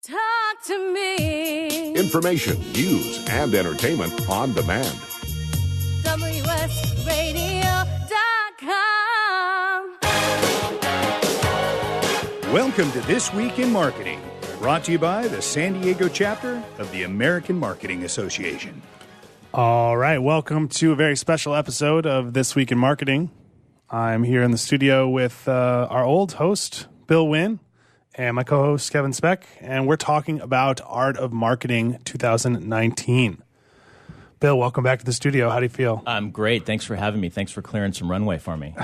Talk to me. Information, news, and entertainment on demand. WSRadio.com. Welcome to This Week in Marketing, brought to you by the San Diego chapter of the American Marketing Association. All right, welcome to a very special episode of This Week in Marketing. I'm here in the studio with our old host, Bill Wynn, and my co-host, Kevin Speck, and we're talking about Art of Marketing 2019. Bill, welcome back to the studio. How do you feel? I'm great. Thanks for having me. Thanks for clearing some runway for me.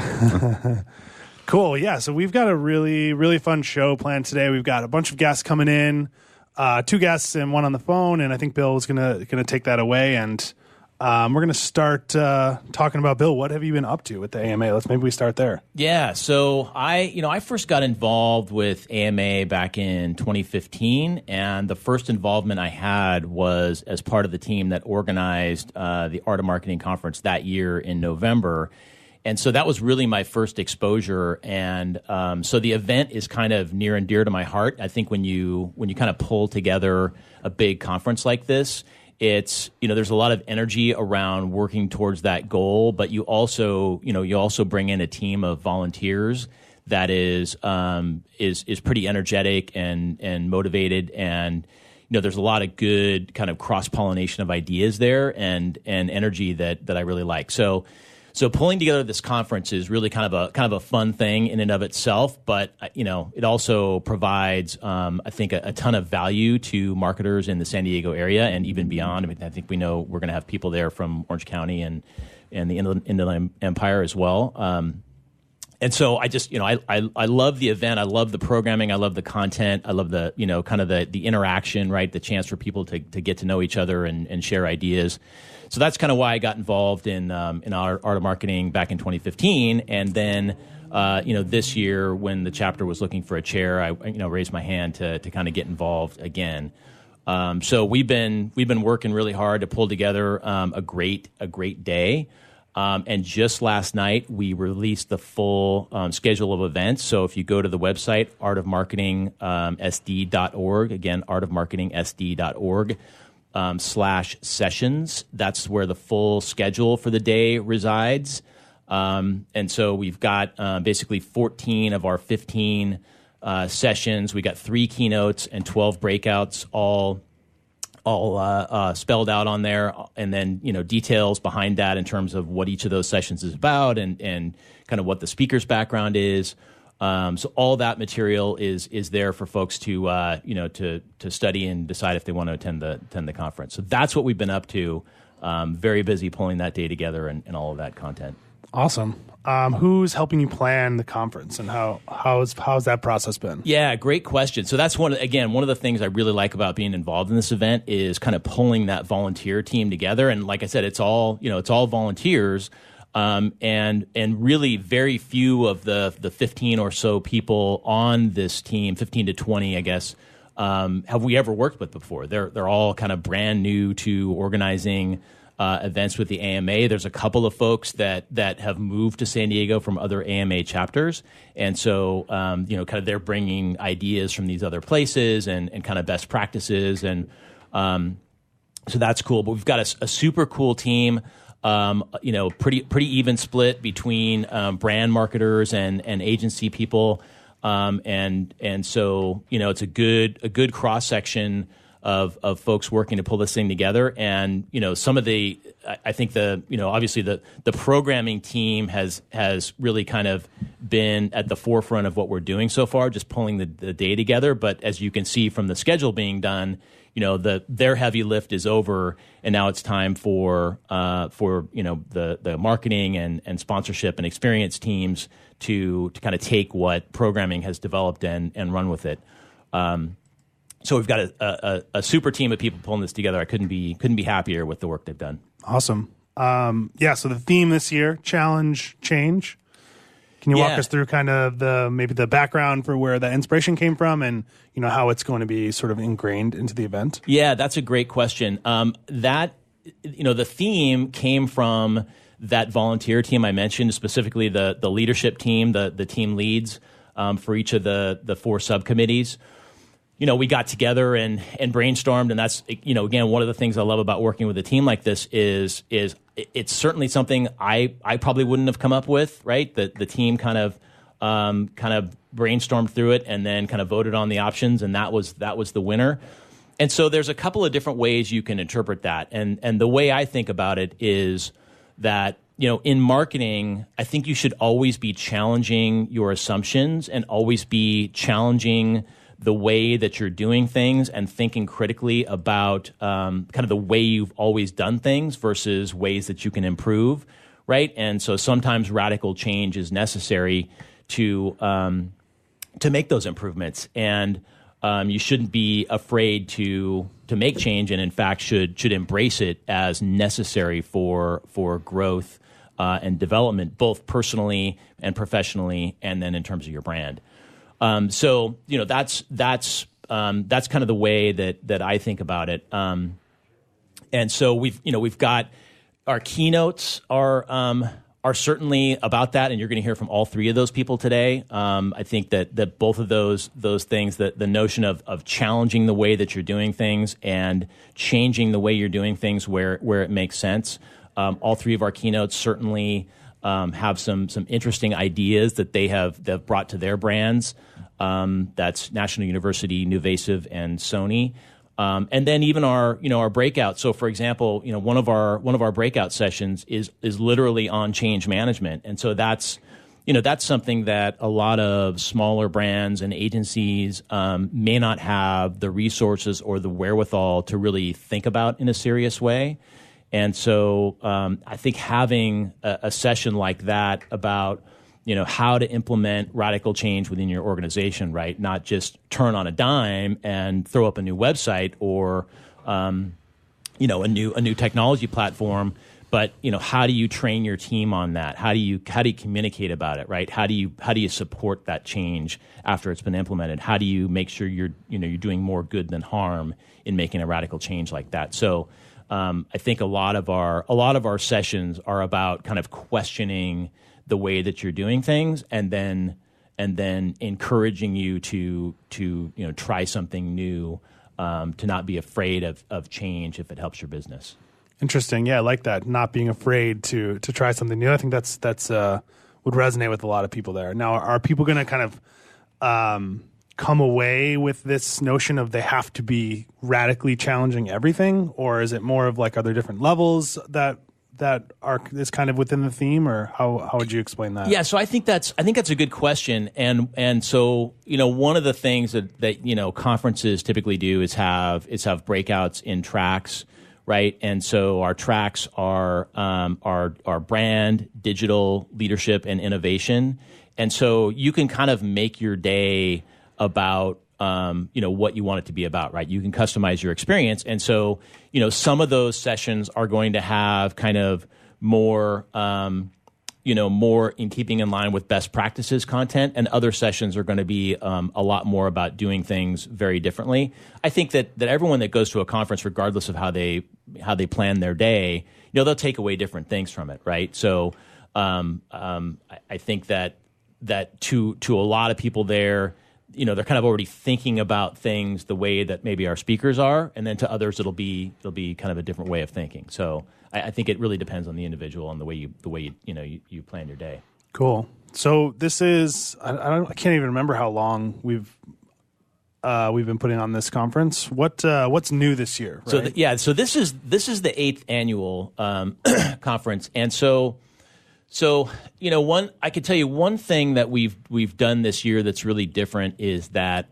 Cool. Yeah, so we've got a really, really fun show planned today. We've got a bunch of guests coming in, 2 guests and 1 on the phone, and I think Bill is gonna take that away, and we're going to start talking about, Bill, what have you been up to with the AMA? Maybe we start there. Yeah, so I first got involved with AMA back in 2015, and the first involvement I had was as part of the team that organized the Art of Marketing conference that year in November. And so that was really my first exposure, and so the event is kind of near and dear to my heart. I think when you kind of pull together a big conference like this, it's, there's a lot of energy around working towards that goal, but you also bring in a team of volunteers that is pretty energetic and motivated, and there's a lot of good kind of cross-pollination of ideas there and energy that I really like. So pulling together this conference is really kind of a fun thing in and of itself, but it also provides I think a ton of value to marketers in the San Diego area and even beyond. I mean, I think we know we're going to have people there from Orange County and the Inland Empire as well. And so I just I love the event. I love the programming. I love the content. I love the kind of the interaction, right? The chance for people to get to know each other and share ideas. So that's kind of why I got involved in Art of Marketing back in 2015, and then this year when the chapter was looking for a chair, I raised my hand to kind of get involved again. So we've been working really hard to pull together a great day, and just last night we released the full schedule of events. So if you go to the website artofmarketingsd.org, again artofmarketingsd.org. /sessions. That's where the full schedule for the day resides. And so we've got basically 14 of our 15 sessions. We got 3 keynotes and 12 breakouts, all spelled out on there, and then details behind that in terms of what each of those sessions is about and kind of what the speaker's background is. So all that material is there for folks to study and decide if they want to attend the conference. So that's what we've been up to. Very busy pulling that day together and all of that content. Awesome. Who's helping you plan the conference, and how's that process been? Yeah, great question. So that's one of the things I really like about being involved in this event is kind of pulling that volunteer team together. And like I said, it's all volunteers. And really very few of the 15 or so people on this team, 15 to 20, I guess, have we ever worked with before. They're all kind of brand new to organizing events with the AMA. There's a couple of folks that have moved to San Diego from other AMA chapters, and so kind of they're bringing ideas from these other places and kind of best practices, and so that's cool. But we've got a super cool team. Pretty even split between brand marketers and agency people, and so it's a good cross section of folks working to pull this thing together. And some of the I think obviously the programming team has really kind of been at the forefront of what we're doing so far, just pulling the day together. But as you can see from the schedule being done, their heavy lift is over, and now it's time for the marketing and sponsorship and experience teams to kind of take what programming has developed and run with it. So we've got a super team of people pulling this together. I couldn't be happier with the work they've done. Awesome. So the theme this year, challenge, change. Can you walk us through kind of the background for where that inspiration came from, and how it's going to be sort of ingrained into the event? Yeah, that's a great question. The theme came from that volunteer team I mentioned, specifically the leadership team, the team leads for each of the 4 subcommittees. we got together and brainstormed, and that's, again, one of the things I love about working with a team like this is it's certainly something I probably wouldn't have come up with, right? The team kind of brainstormed through it and then kind of voted on the options, and that was the winner. And so there's a couple of different ways you can interpret that, and the way I think about it is that, in marketing, I think you should always be challenging your assumptions and always be challenging the way that you're doing things and thinking critically about kind of the way you've always done things versus ways that you can improve, right? And so sometimes radical change is necessary to make those improvements, and you shouldn't be afraid to make change, and in fact should embrace it as necessary for growth and development, both personally and professionally, and then in terms of your brand. So that's kind of the way that I think about it. And so we've got our keynotes are certainly about that, and you're going to hear from all three of those people today. I think that both of those things, that the notion of challenging the way that you're doing things and changing the way you're doing things where it makes sense. All three of our keynotes certainly have some interesting ideas that they've brought to their brands. That's National University, NuVasive, and Sony. And then even our breakout. So, for example, one of our breakout sessions is literally on change management, and so that's something that a lot of smaller brands and agencies may not have the resources or the wherewithal to really think about in a serious way. And so I think having a session like that about how to implement radical change within your organization, right? Not just turn on a dime and throw up a new website or a new technology platform, but how do you train your team on that? How do you communicate about it, right? How do you support that change after it's been implemented? How do you make sure you're doing more good than harm in making a radical change like that? So I think a lot of our sessions are about kind of questioning the way that you're doing things, and then encouraging you to try something new, to not be afraid of change if it helps your business. Interesting. Yeah, I like that. Not being afraid to try something new. I think that's would resonate with a lot of people there. Now, are people going to kind of come away with this notion of they have to be radically challenging everything, or is it more of like, are there different levels that is kind of within the theme, or how would you explain that? Yeah, so I think that's a good question, and so one of the things that conferences typically do is have breakouts in tracks, right? And so our tracks are brand, digital, leadership, and innovation, and so you can kind of make your day about what you want it to be about, right? You can customize your experience. And so, some of those sessions are going to have kind of more, more in keeping in line with best practices content, and other sessions are going to be a lot more about doing things very differently. I think that everyone that goes to a conference, regardless of how they plan their day, they'll take away different things from it, right? So I think that to a lot of people there, they're kind of already thinking about things the way that maybe our speakers are, and then to others it'll be kind of a different way of thinking. So I think it really depends on the individual and the way you plan your day. Cool. So this is I can't even remember how long we've been putting on this conference. What's new this year? Right? So this is the 8th annual conference, and so I could tell you one thing that we've done this year that's really different is that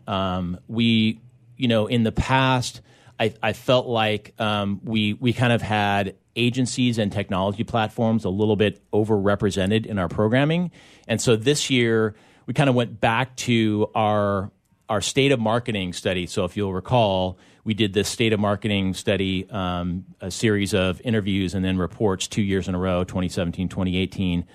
we in the past I felt like we kind of had agencies and technology platforms a little bit overrepresented in our programming, and so this year we kind of went back to our state of marketing study. So if you'll recall, we did this state of marketing study, a series of interviews and then reports 2 years in a row, 2017, 2018.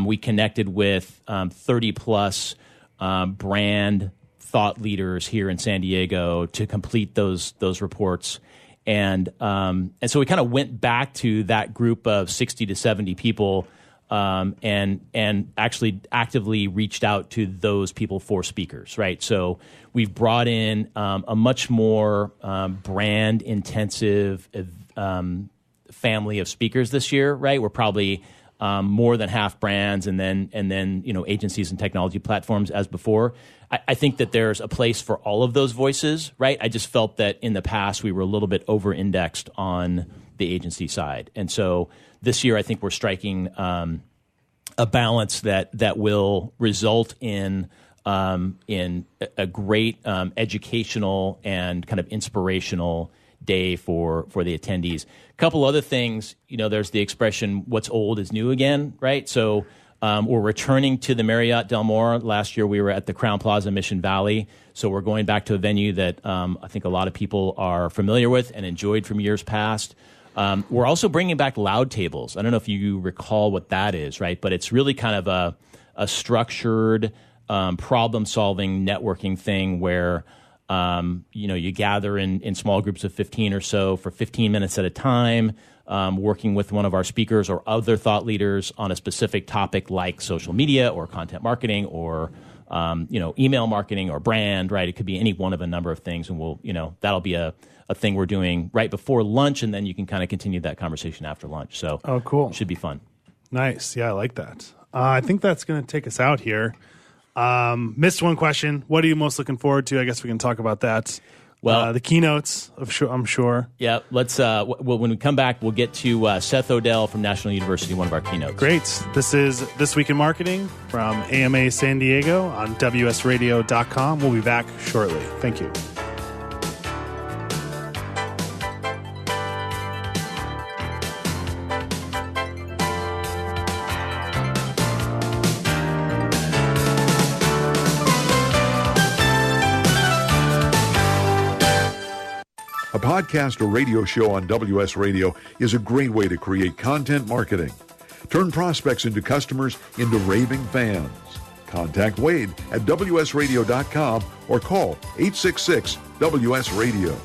We connected with 30-plus brand thought leaders here in San Diego to complete those reports. And so we kind of went back to that group of 60 to 70 people and actually actively reached out to those people for speakers, right? So we've brought in a much more brand intensive family of speakers this year, right? We're probably more than half brands, and then agencies and technology platforms as before. I think that there's a place for all of those voices, right? I just felt that in the past we were a little bit over-indexed on the agency side, and so this year I think we're striking a balance that will result in a great educational and kind of inspirational day for the attendees. A couple other things, there's the expression, what's old is new again, right? So we're returning to the Marriott Del Mar. Last year we were at the Crown Plaza Mission Valley. So we're going back to a venue that I think a lot of people are familiar with and enjoyed from years past. We're also bringing back loud tables. I don't know if you recall what that is, right? But it's really kind of a structured problem-solving networking thing where you gather in small groups of 15 or so for 15 minutes at a time, working with one of our speakers or other thought leaders on a specific topic like social media or content marketing or email marketing or brand, right? It could be any one of a number of things, and that'll be a thing we're doing right before lunch, and then you can kind of continue that conversation after lunch. So, cool. It should be fun. Nice. Yeah, I like that. I think that's going to take us out here. Missed one question. What are you most looking forward to? I guess we can talk about that. Well, the keynotes, I'm sure. Yeah, let's. When we come back, we'll get to Seth Odell from National University, one of our keynotes. Great. This is This Week in Marketing from AMA San Diego on WSRadio.com. We'll be back shortly. Thank you. A podcast or radio show on WS Radio is a great way to create content marketing. Turn prospects into customers into raving fans. Contact Wade at WSRadio.com or call 866-WS-RADIO.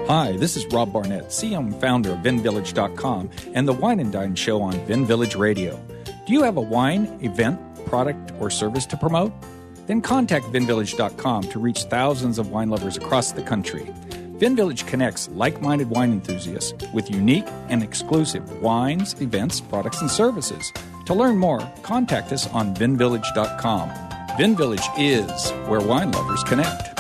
Hi, this is Rob Barnett, CEO and founder of VinVillage.com and the Wine and Dine Show on Vin Village Radio. Do you have a wine, event, product, or service to promote? Then contact VinVillage.com to reach thousands of wine lovers across the country. VinVillage connects like-minded wine enthusiasts with unique and exclusive wines, events, products, and services. To learn more, contact us on VinVillage.com. VinVillage is where wine lovers connect.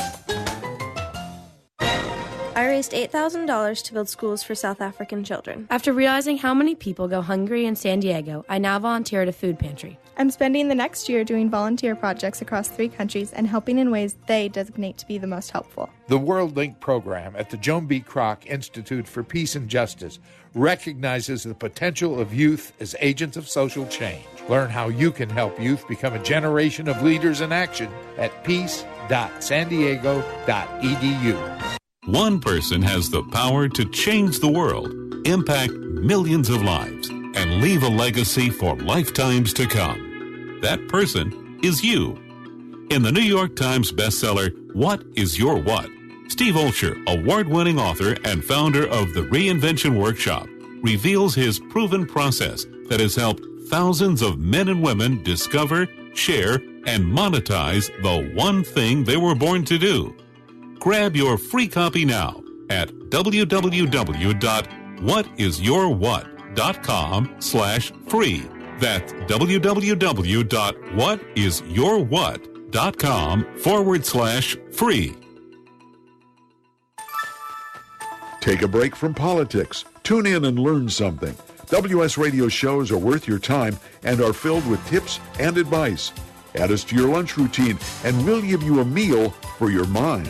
I raised $8,000 to build schools for South African children. After realizing how many people go hungry in San Diego, I now volunteer at a food pantry. I'm spending the next year doing volunteer projects across 3 countries and helping in ways they designate to be the most helpful. The World Link program at the Joan B. Kroc Institute for Peace and Justice recognizes the potential of youth as agents of social change. Learn how you can help youth become a generation of leaders in action at peace.sandiego.edu. One person has the power to change the world, impact millions of lives, and leave a legacy for lifetimes to come. That person is you. In the New York Times bestseller, What is Your What? Steve Olsher, award-winning author and founder of the Reinvention Workshop, reveals his proven process that has helped thousands of men and women discover, share, and monetize the one thing they were born to do. Grab your free copy now at www.whatisyourwhat.com/free. That's www.whatisyourwhat.com/free. Take a break from politics. Tune in and learn something. WS Radio shows are worth your time and are filled with tips and advice. Add us to your lunch routine, and we'll give you a meal for your mind.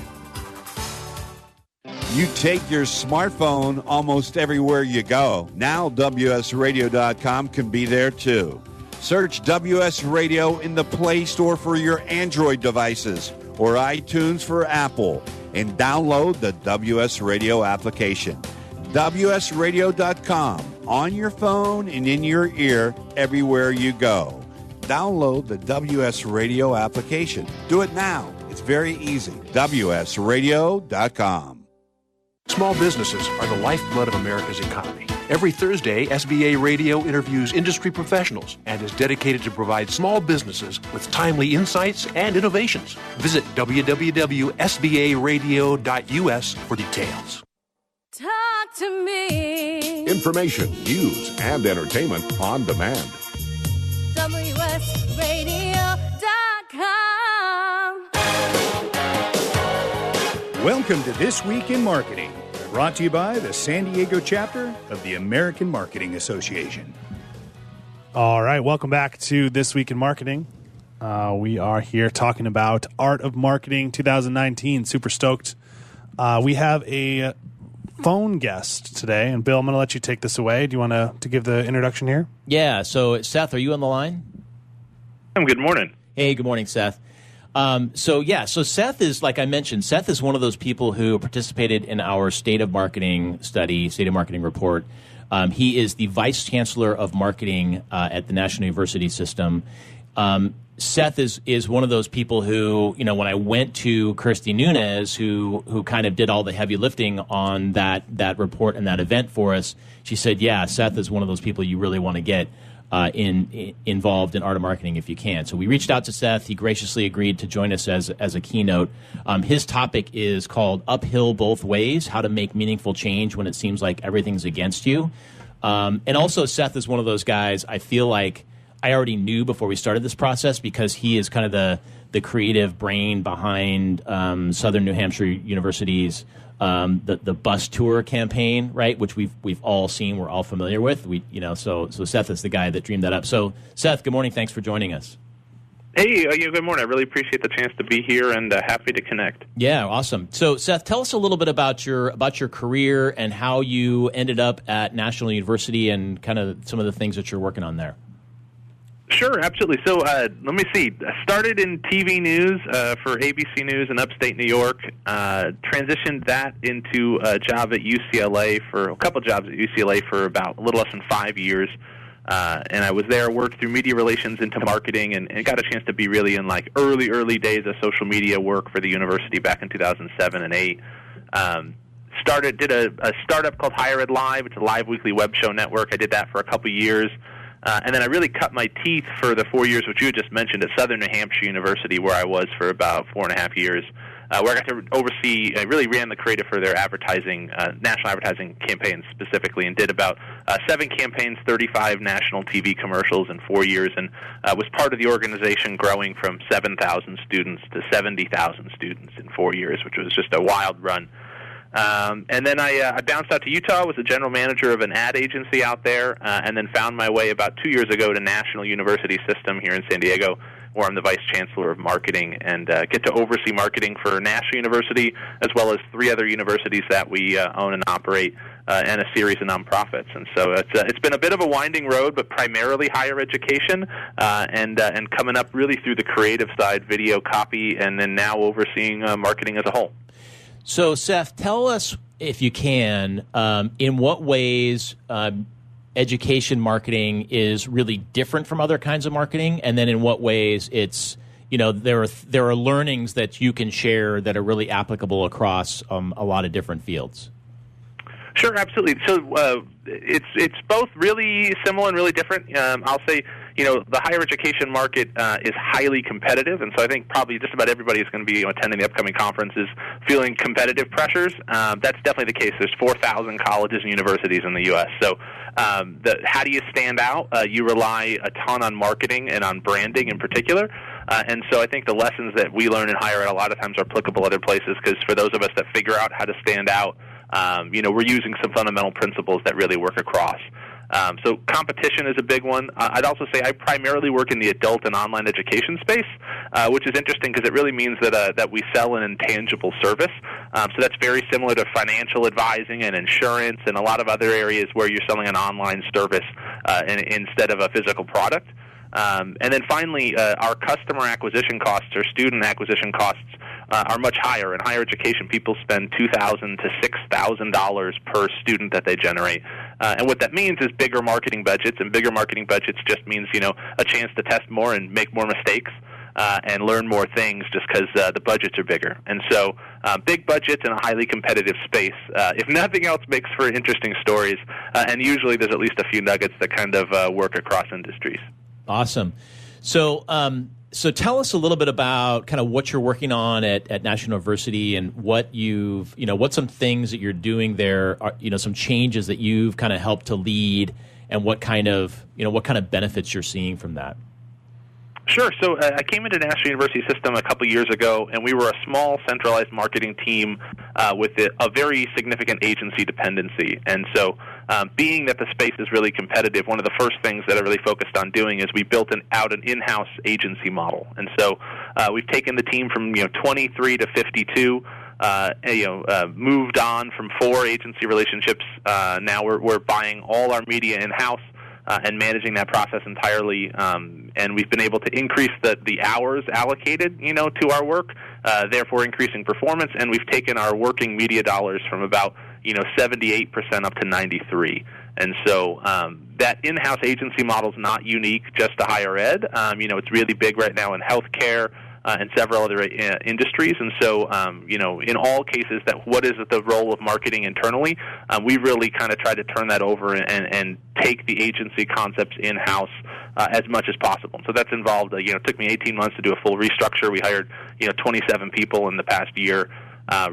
You take your smartphone almost everywhere you go. Now WSRadio.com can be there too. Search WS Radio in the Play Store for your Android devices or iTunes for Apple and download the WS Radio application. WSRadio.com on your phone and in your ear everywhere you go. Download the WS Radio application. Do it now. It's very easy. WSRadio.com. Small businesses are the lifeblood of America's economy. Every Thursday, SBA Radio interviews industry professionals and is dedicated to provide small businesses with timely insights and innovations. Visit www.sbaradio.us for details. Talk to me. Information, news, and entertainment on demand. WSRadio.com. Welcome to This Week in Marketing, brought to you by the San Diego chapter of the American Marketing Association. All right, welcome back to This Week in Marketing. We are here talking about Art of Marketing 2019. Super stoked. We have a phone guest today, and Bill, I'm going to let you take this away. Do you want to give the introduction here? Yeah, so Seth, are you on the line? Good morning. Hey, good morning, Seth. So Seth is, like I mentioned, Seth is one of those people who participated in our State of Marketing study, State of Marketing report. He is the Vice Chancellor of Marketing at the National University System. Seth is one of those people who, when I went to Kirsty Nunes, who kind of did all the heavy lifting on that report and that event for us, she said, yeah, Seth is one of those people you really want to get involved in Art of Marketing if you can. So we reached out to Seth. He graciously agreed to join us as a keynote. His topic is called Uphill Both Ways, How to Make Meaningful Change When It Seems Like Everything's Against You. And also Seth is one of those guys I feel like I already knew before we started this process because he is kind of the creative brain behind Southern New Hampshire University's the bus tour campaign, right? Which we've all seen, we're all familiar with. So Seth is the guy that dreamed that up. So Seth, good morning. Thanks for joining us. Hey, good morning. I really appreciate the chance to be here and happy to connect. Yeah, awesome. So Seth, tell us a little bit about your career and how you ended up at National University and kind of some of the things that you're working on there. Sure, absolutely. So let me see. I started in TV news for ABC News in upstate New York, transitioned that into a job at UCLA for a couple jobs at UCLA for about a little less than 5 years. And I was there, worked through media relations into marketing, and got a chance to be really in like early days of social media work for the university back in 2007 and 8. Did a startup called Higher Ed Live. It's a live weekly web show network. I did that for a couple years. And then I really cut my teeth for the 4 years, which you had just mentioned, at Southern New Hampshire University, where I was for about 4.5 years, where I got to oversee, I really ran the creative for their advertising, national advertising campaigns specifically, and did about 7 campaigns, 35 national TV commercials in 4 years, and was part of the organization growing from 7,000 students to 70,000 students in 4 years, which was just a wild run. And then I bounced out to Utah, was the general manager of an ad agency out there, and then found my way about 2 years ago to National University System here in San Diego, where I'm the Vice Chancellor of Marketing and get to oversee marketing for National University as well as 3 other universities that we own and operate and a series of nonprofits. And so it's been a bit of a winding road, but primarily higher education and coming up really through the creative side, video, copy, and then now overseeing marketing as a whole. So, Seth, tell us, if you can, in what ways education marketing is really different from other kinds of marketing, and then in what ways it's, there are learnings that you can share that are really applicable across a lot of different fields. Sure, absolutely. So it's both really similar and really different. I'll say, the higher education market is highly competitive, and so I think probably just about everybody who's going to be attending the upcoming conference is feeling competitive pressures. That's definitely the case. There's 4,000 colleges and universities in the U.S. So how do you stand out? You rely a ton on marketing and on branding in particular. And so I think the lessons that we learn in higher ed a lot of times are applicable other places, because for those of us that figure out how to stand out, we're using some fundamental principles that really work across. So competition is a big one. I'd also say I primarily work in the adult and online education space, which is interesting because it really means that we sell an intangible service. So that's very similar to financial advising and insurance and a lot of other areas where you're selling an online service instead of a physical product. And then finally, our customer acquisition costs or student acquisition costs are much higher. In higher education, people spend $2,000 to $6,000 per student that they generate. And what that means is bigger marketing budgets, and bigger marketing budgets just means, a chance to test more and make more mistakes. and learn more things just because the budgets are bigger. And so big budgets in a highly competitive space, if nothing else, makes for interesting stories. And usually there's at least a few nuggets that kind of work across industries. Awesome. So so tell us a little bit about kind of what you're working on at National University and what what some things that you're doing there are, some changes that you've kind of helped to lead, and what kind of benefits you're seeing from that. Sure. So I came into National University System a couple years ago, and we were a small centralized marketing team with a very significant agency dependency. And so being that the space is really competitive, one of the first things that I really focused on doing is we built out an in-house agency model. And so we've taken the team from 23 to 52. Moved on from 4 agency relationships. Now we're buying all our media in-house. And managing that process entirely, and we've been able to increase the hours allocated, to our work, therefore increasing performance. And we've taken our working media dollars from about 78% up to 93%. And so that in-house agency model is not unique just to higher ed. It's really big right now in healthcare. And several other industries. And so, in all cases, what is the role of marketing internally? We really kind of try to turn that over and take the agency concepts in-house as much as possible. So that's involved, it took me 18 months to do a full restructure. We hired, 27 people in the past year.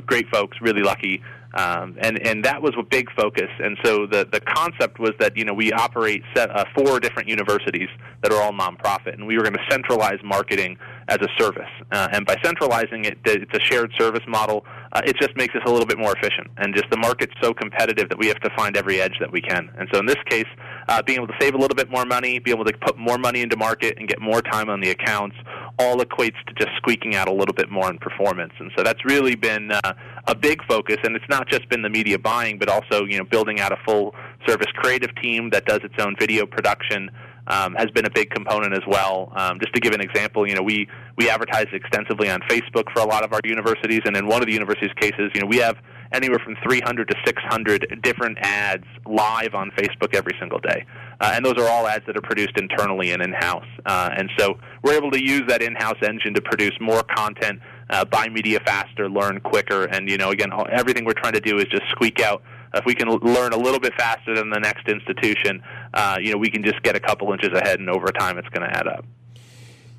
Great folks, really lucky. And that was a big focus. And so the concept was that, we operate 4 different universities that are all nonprofit, and we were going to centralize marketing as a service. And by centralizing it, it's a shared service model. It just makes us a little bit more efficient. And just the market's so competitive that we have to find every edge that we can. And so in this case, being able to save a little bit more money, be able to put more money into market and get more time on the accounts, all equates to just squeaking out a little bit more in performance. And so that's really been a big focus. And it's not just been the media buying, but also, building out a full-service creative team that does its own video production. Has been a big component as well. Just to give an example, we advertise extensively on Facebook for a lot of our universities, and in one of the universities' cases, we have anywhere from 300 to 600 different ads live on Facebook every single day. And those are all ads that are produced internally and in-house. And so we're able to use that in-house engine to produce more content, buy media faster, learn quicker, and, again, everything we're trying to do is just squeak out. If we can learn a little bit faster than the next institution, we can just get a couple inches ahead, and over time it's going to add up.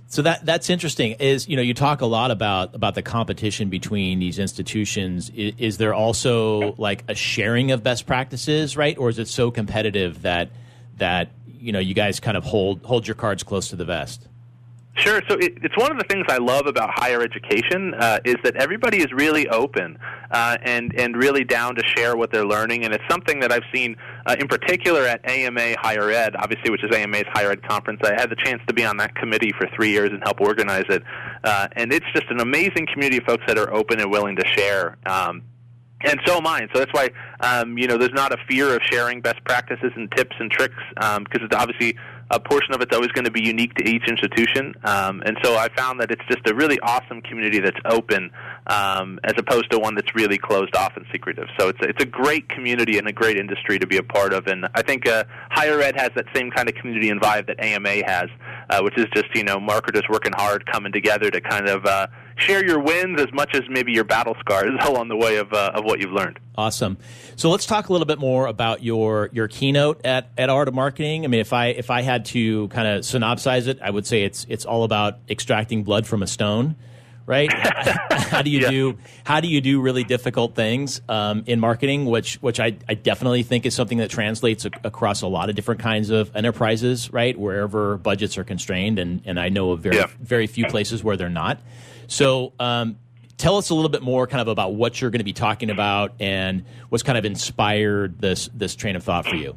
So that's interesting. Is you talk a lot about the competition between these institutions. Is there also like a sharing of best practices, right? Or is it so competitive that you guys kind of hold your cards close to the vest? Sure. So it's one of the things I love about higher education is that everybody is really open and really down to share what they're learning. And it's something that I've seen in particular at AMA Higher Ed, obviously, which is AMA's Higher Ed Conference. I had the chance to be on that committee for 3 years and help organize it. And it's just an amazing community of folks that are open and willing to share. And so am I. So that's why, there's not a fear of sharing best practices and tips and tricks because it's obviously a portion of it's always going to be unique to each institution. And so I found that it's just a really awesome community that's open as opposed to one that's really closed off and secretive. So it's a great community and a great industry to be a part of. And I think higher ed has that same kind of community and vibe that AMA has, which is just, marketers working hard, coming together to kind of share your wins as much as maybe your battle scars along the way of what you've learned. Awesome. So let's talk a little bit more about your keynote at Art of Marketing. I mean, if I had to kind of synopsize it, I would say it's all about extracting blood from a stone, right? How do you do really difficult things in marketing, which I definitely think is something that translates across a lot of different kinds of enterprises, right? Wherever budgets are constrained, and I know of very few places where they're not. So tell us a little bit more kind of about what you're going to be talking about and what's kind of inspired this train of thought for you.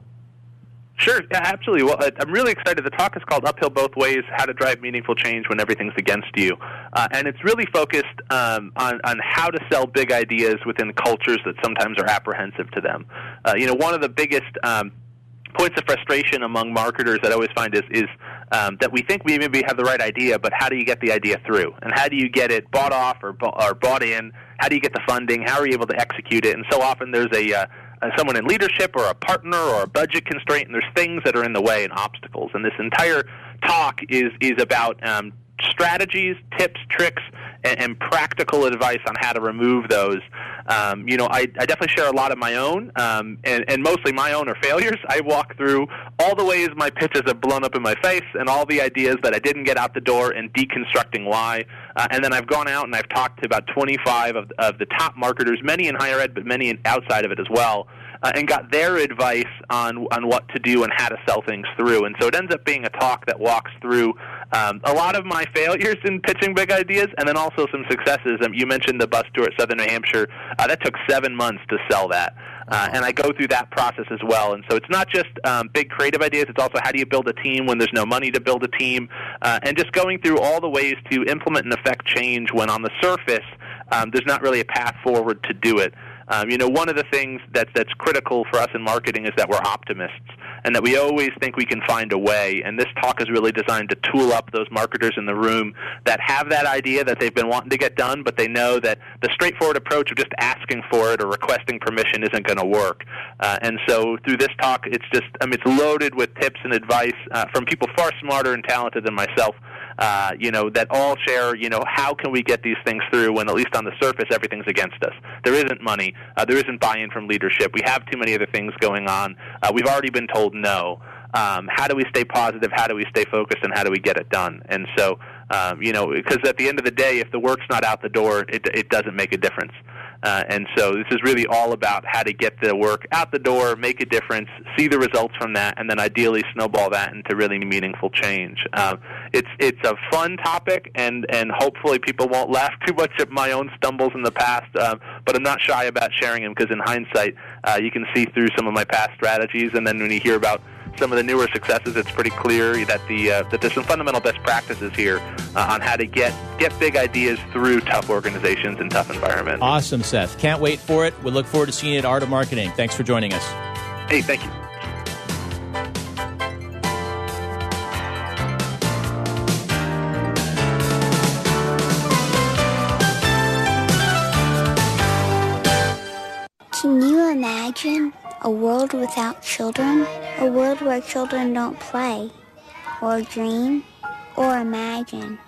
Sure, yeah, absolutely. Well, I'm really excited. The talk is called Uphill Both Ways, How to Drive Meaningful Change When Everything's Against You. And it's really focused on how to sell big ideas within cultures that sometimes are apprehensive to them. One of the biggest points of frustration among marketers that I always find is that we think we maybe have the right idea, but how do you get the idea through? And how do you get it bought off or bought in? How do you get the funding? How are you able to execute it? And so often there's someone in leadership or a partner or a budget constraint, and there's things that are in the way and obstacles. And this entire talk is about strategies, tips, tricks, and practical advice on how to remove those. I definitely share a lot of my own, and mostly my own are failures. I walk through all the ways my pitches have blown up in my face and all the ideas that I didn't get out the door and deconstructing why. And then I've gone out and I've talked to about 25 of the top marketers, many in higher ed, but many outside of it as well, and got their advice on what to do and how to sell things through. And so it ends up being a talk that walks through a lot of my failures in pitching big ideas and then also some successes. You mentioned the bus tour at Southern New Hampshire. That took 7 months to sell that. And I go through that process as well. And so it's not just big creative ideas. It's also how do you build a team when there's no money to build a team, and just going through all the ways to implement and affect change when on the surface there's not really a path forward to do it. One of the things that's critical for us in marketing is that we're optimists and that we always think we can find a way. And this talk is really designed to tool up those marketers in the room that have that idea that they've been wanting to get done, but they know that the straightforward approach of just asking for it or requesting permission isn't going to work. And so through this talk, it's just it's loaded with tips and advice from people far smarter and talented than myself. That all share, how can we get these things through when at least on the surface everything's against us. There isn't money. There isn't buy-in from leadership. We have too many other things going on. We've already been told no. How do we stay positive? How do we stay focused? And how do we get it done? And so, because at the end of the day, if the work's not out the door, it doesn't make a difference. And so this is really all about how to get the work out the door, make a difference, see the results from that, and then ideally snowball that into really meaningful change. It's a fun topic, and hopefully people won't laugh too much at my own stumbles in the past, but I'm not shy about sharing them because in hindsight, you can see through some of my past strategies, and then when you hear about some of the newer successes, it's pretty clear that that there's some fundamental best practices here on how to get big ideas through tough organizations and tough environments. Awesome, Seth. Can't wait for it. We look forward to seeing you at Art of Marketing. Thanks for joining us. Hey, thank you. Can you imagine a world without children? A world where children don't play, or dream, or imagine.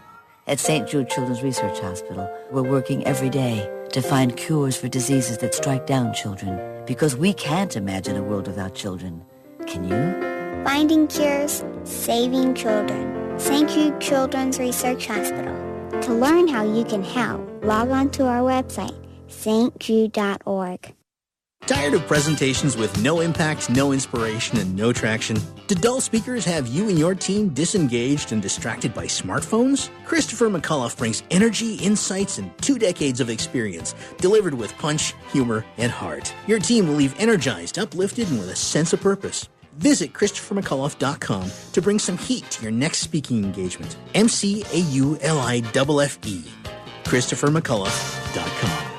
At St. Jude Children's Research Hospital, we're working every day to find cures for diseases that strike down children. Because we can't imagine a world without children. Can you? Finding cures, saving children. St. Jude Children's Research Hospital. To learn how you can help, log on to our website, stjude.org. Tired of presentations with no impact, no inspiration, and no traction? Do dull speakers have you and your team disengaged and distracted by smartphones? Christopher McCullough brings energy, insights, and 2 decades of experience, delivered with punch, humor, and heart. Your team will leave energized, uplifted, and with a sense of purpose. Visit ChristopherMcCullough.com to bring some heat to your next speaking engagement. MCAULIFFE. ChristopherMcCullough.com.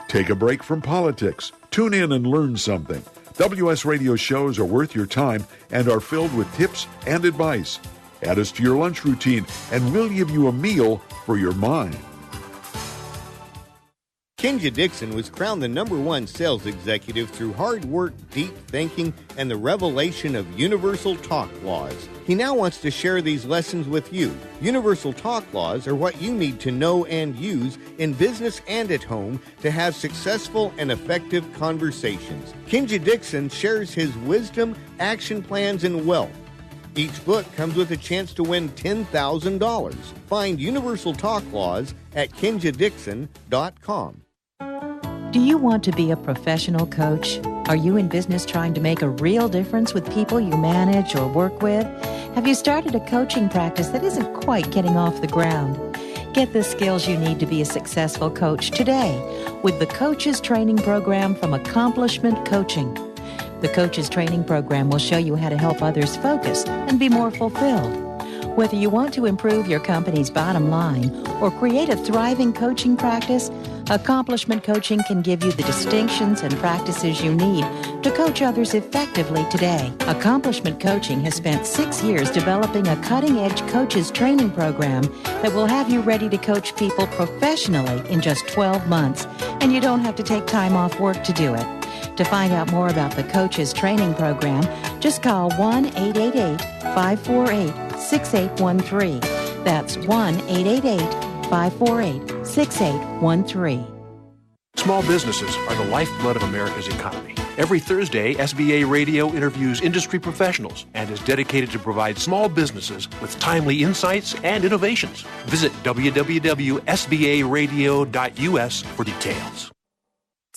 Take a break from politics. Tune in and learn something. WS Radio shows are worth your time and are filled with tips and advice. Add us to your lunch routine, and we'll give you a meal for your mind. Kenja Dixon was crowned the #1 sales executive through hard work, deep thinking, and the revelation of universal talk laws. He now wants to share these lessons with you. Universal talk laws are what you need to know and use in business and at home to have successful and effective conversations. Kenja Dixon shares his wisdom, action plans, and wealth. Each book comes with a chance to win $10,000. Find Universal Talk Laws at KenjaDixon.com. Do you want to be a professional coach? Are you in business trying to make a real difference with people you manage or work with? Have you started a coaching practice that isn't quite getting off the ground? Get the skills you need to be a successful coach today with the Coaches Training Program from Accomplishment Coaching. The Coaches Training Program will show you how to help others focus and be more fulfilled. Whether you want to improve your company's bottom line or create a thriving coaching practice, Accomplishment Coaching can give you the distinctions and practices you need to coach others effectively today. Accomplishment Coaching has spent 6 years developing a cutting-edge coaches training program that will have you ready to coach people professionally in just 12 months, and you don't have to take time off work to do it. To find out more about the Coaches Training Program, just call 1-888-548-6888 1-888-548-6813. That's 1-888-548-6813. Small businesses are the lifeblood of America's economy. Every Thursday, SBA Radio interviews industry professionals and is dedicated to provide small businesses with timely insights and innovations. Visit www.sbaradio.us for details.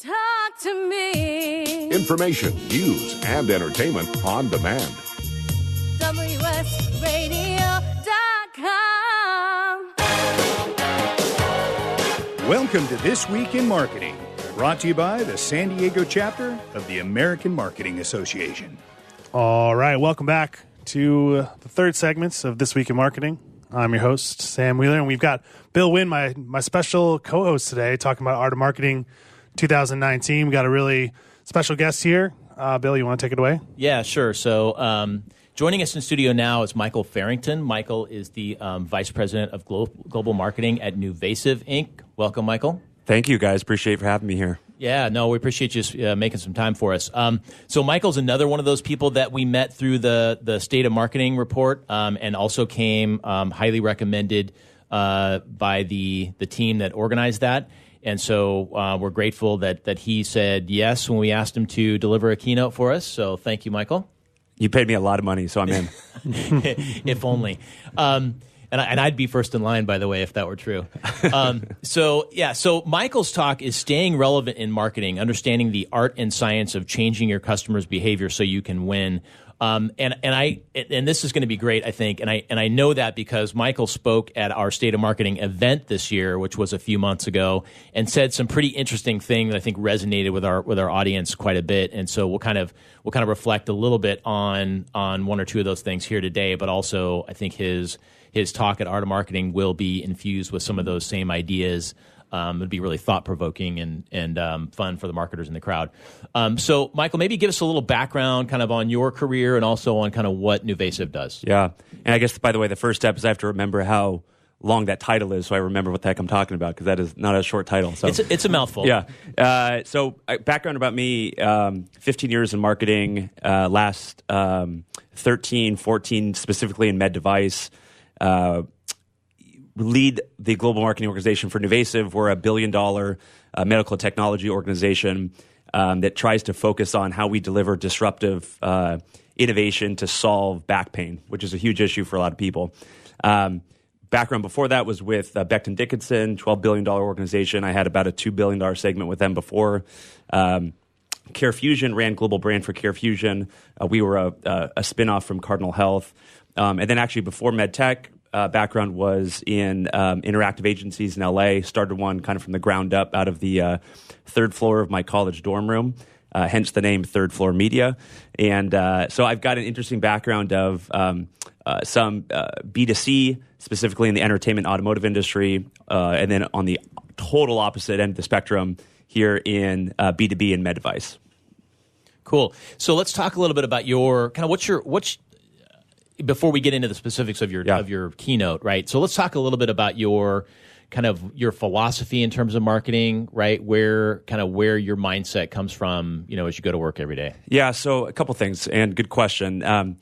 Talk to me. Information, news, and entertainment on demand. WSRadio.com. Welcome to This Week in Marketing, brought to you by the San Diego chapter of the American Marketing Association. All right, welcome back to the third segments of This Week in Marketing. I'm your host, Sam Wheeler, and we've got Bill Wynn, my special co-host today, talking about Art of Marketing 2019. We got a really special guest here. Bill, you want to take it away? Yeah, sure. So joining us in studio now is Michael Farrington. Michael is the Vice President of Global Marketing at NuVasive, Inc. Welcome, Michael. Thank you, guys. Appreciate you for having me here. Yeah, no, we appreciate you making some time for us. So Michael's another one of those people that we met through the State of Marketing report, and also came highly recommended by the team that organized that. And so we're grateful that he said yes when we asked him to deliver a keynote for us. So thank you, Michael. You paid me a lot of money, so I'm in. If only. And I'd be first in line, by the way, if that were true. So Michael's talk is staying relevant in marketing, understanding the art and science of changing your customers' behavior so you can win. And this is going to be great, I think. And I know that because Michael spoke at our State of Marketing event this year, which was a few months ago, and said some pretty interesting things that I think resonated with our audience quite a bit. And so we'll kind of reflect a little bit on one or two of those things here today, but also I think his talk at Art of Marketing will be infused with some of those same ideas. It'd be really thought-provoking and fun for the marketers in the crowd. So, Michael, maybe give us a little background kind of on your career and also on kind of what NuVasive does. Yeah. And I guess, by the way, the first step is I have to remember how long that title is so I remember what the heck I'm talking about, because that is not a short title. So It's a mouthful. Yeah. So background about me, 15 years in marketing, last 13, 14 specifically in med device, lead the global marketing organization for NuVasive. We're a $1 billion medical technology organization that tries to focus on how we deliver disruptive innovation to solve back pain, which is a huge issue for a lot of people. Background before that was with Becton Dickinson, $12 billion organization. I had about a $2 billion segment with them before. CareFusion, ran global brand for CareFusion. We were a spinoff from Cardinal Health. And then actually before MedTech, background was in interactive agencies in LA. Started one kind of from the ground up out of the third floor of my college dorm room, hence the name Third Floor Media. And so I've got an interesting background of some B2C, specifically in the entertainment automotive industry, and then on the total opposite end of the spectrum here in B2B and med device. Cool. So let's talk a little bit about your kind of what's before we get into the specifics of your keynote, right? So let's talk a little bit about your kind of your philosophy in terms of marketing, right? Where your mindset comes from, as you go to work every day. Yeah. So a couple things, and good question. I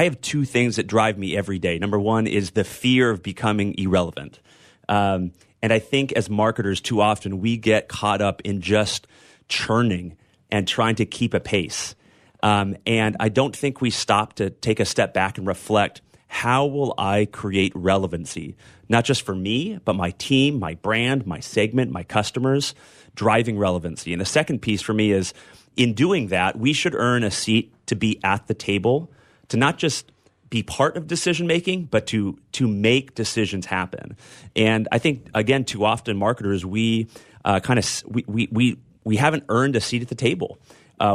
have two things that drive me every day. Number one is the fear of becoming irrelevant. And I think as marketers, too often we get caught up in just churning and trying to keep a pace. And I don't think we stop to take a step back and reflect, how will I create relevancy? Not just for me, but my team, my brand, my segment, my customers, driving relevancy. And the second piece for me is, in doing that, we should earn a seat to be at the table, to not just be part of decision-making, but to make decisions happen. And I think, again, too often marketers, we haven't earned a seat at the table.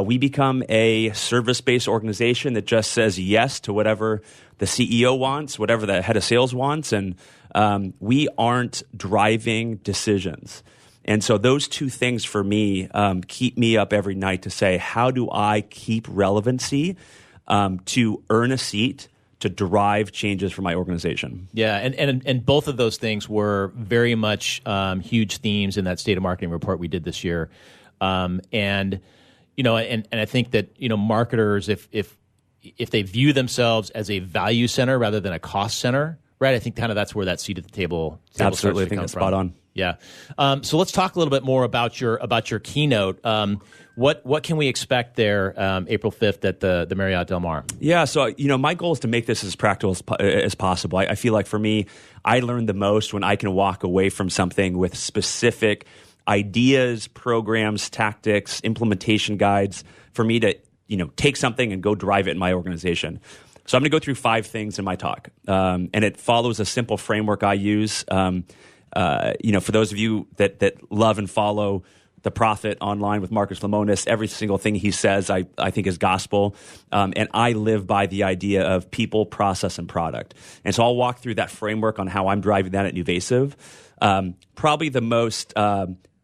We become a service-based organization that just says yes to whatever the CEO wants, whatever the head of sales wants, and we aren't driving decisions. And so those two things for me keep me up every night to say, how do I keep relevancy to earn a seat to drive changes for my organization? Yeah, and both of those things were very much huge themes in that State of Marketing report we did this year. And I think that, marketers, if if they view themselves as a value center rather than a cost center, right? I think kind of that's where that seat at the table Absolutely, I think that's spot on. Yeah. So let's talk a little bit more about your keynote. What can we expect there April 5th at the Marriott Del Mar? Yeah, so my goal is to make this as practical as possible. I feel like for me, I learn the most when I can walk away from something with specific ideas, programs, tactics, implementation guides for me to take something and go drive it in my organization. So I'm going to go through 5 things in my talk, and it follows a simple framework I use. For those of you that love and follow the Prophet online with Marcus Lemonis, every single thing he says I think is gospel, and I live by the idea of people, process, and product. And so I'll walk through that framework on how I'm driving that at NuVasive. Probably the most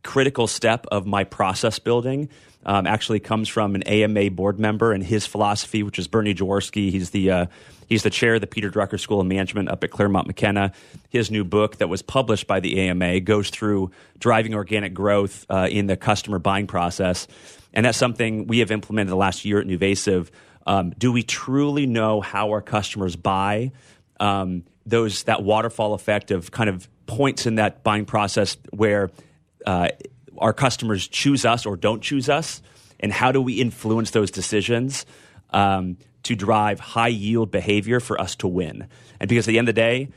critical step of my process building actually comes from an AMA board member and his philosophy, which is Bernie Jaworski. He's the chair of the Peter Drucker School of Management up at Claremont McKenna. His new book that was published by the AMA goes through driving organic growth in the customer buying process. And that's something we have implemented the last year at NuVasive. Do we truly know how our customers buy? That waterfall effect of kind of points in that buying process where our customers choose us or don't choose us, and how do we influence those decisions to drive high yield behavior for us to win? And because at the end of the day,